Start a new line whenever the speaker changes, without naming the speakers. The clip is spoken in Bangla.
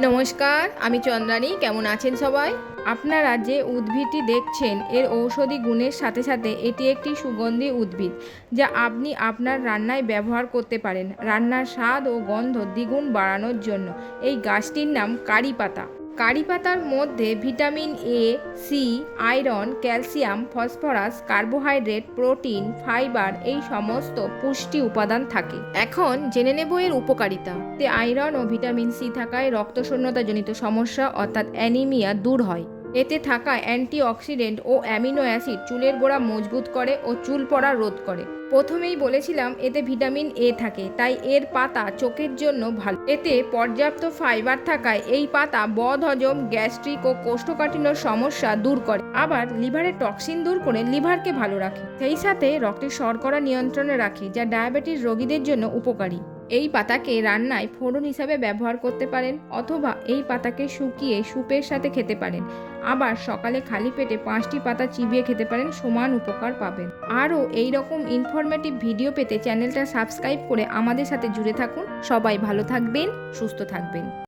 নমস্কার, আমি চন্দ্রানী। কেমন আছেন সবাই? আপনারা যে উদ্ভিদটি দেখছেন এর ঔষধি গুণের সাথে সাথে এটি একটি সুগন্ধি উদ্ভিদ, যা আপনি আপনার রান্নায় ব্যবহার করতে পারেন রান্নার স্বাদ ও গন্ধ দ্বিগুণ বাড়ানোর জন্য। এই গাছটির নাম কারি পাতা। কারি পাতার মধ্যে vitamin A, C, iron, calcium, phosphorus, carbohydrate, protein, fibre এই সমস্ত পুষ্টি উপাদান থাকে। এখন জেনে নেব এর উপকারিতা। এতে আয়রন ও ভিটামিন সি থাকায় রক্তশূন্যতাজনিত সমস্যা অর্থাৎ অ্যানিমিয়া দূর হয়। এতে থাকা অ্যান্টিঅক্সিডেন্ট ও অ্যামিনো অ্যাসিড চুলের গোড়া মজবুত করে ও চুল পড়া রোধ করে। প্রথমেই বলেছিলাম এতে ভিটামিন এ থাকে, তাই এর পাতা চোখের জন্য ভালো। এতে পর্যাপ্ত ফাইবার থাকায় এই পাতা বদহজম, গ্যাস্ট্রিক ও কোষ্ঠকাঠিন্যর সমস্যা দূর করে। আবার লিভারের টক্সিন দূর করে লিভারকে ভালো রাখে। সেই সাথে রক্তের শর্করা নিয়ন্ত্রণে রাখে, যা ডায়াবেটিস রোগীদের জন্য উপকারী। এই পাতাকে রান্নায় ফোড়ন হিসাবে ব্যবহার করতে পারেন, অথবা এই পাতাকে শুকিয়ে স্যুপের সাথে খেতে পারেন। আবার সকালে খালি পেটে 5টি পাতা চিবিয়ে খেতে পারেন, সমান উপকার পাবেন। আরও এই রকম ইনফরমেটিভ ভিডিও পেতে চ্যানেলটা সাবস্ক্রাইব করে আমাদের সাথে জুড়ে থাকুন। সবাই ভালো থাকবেন, সুস্থ থাকবেন।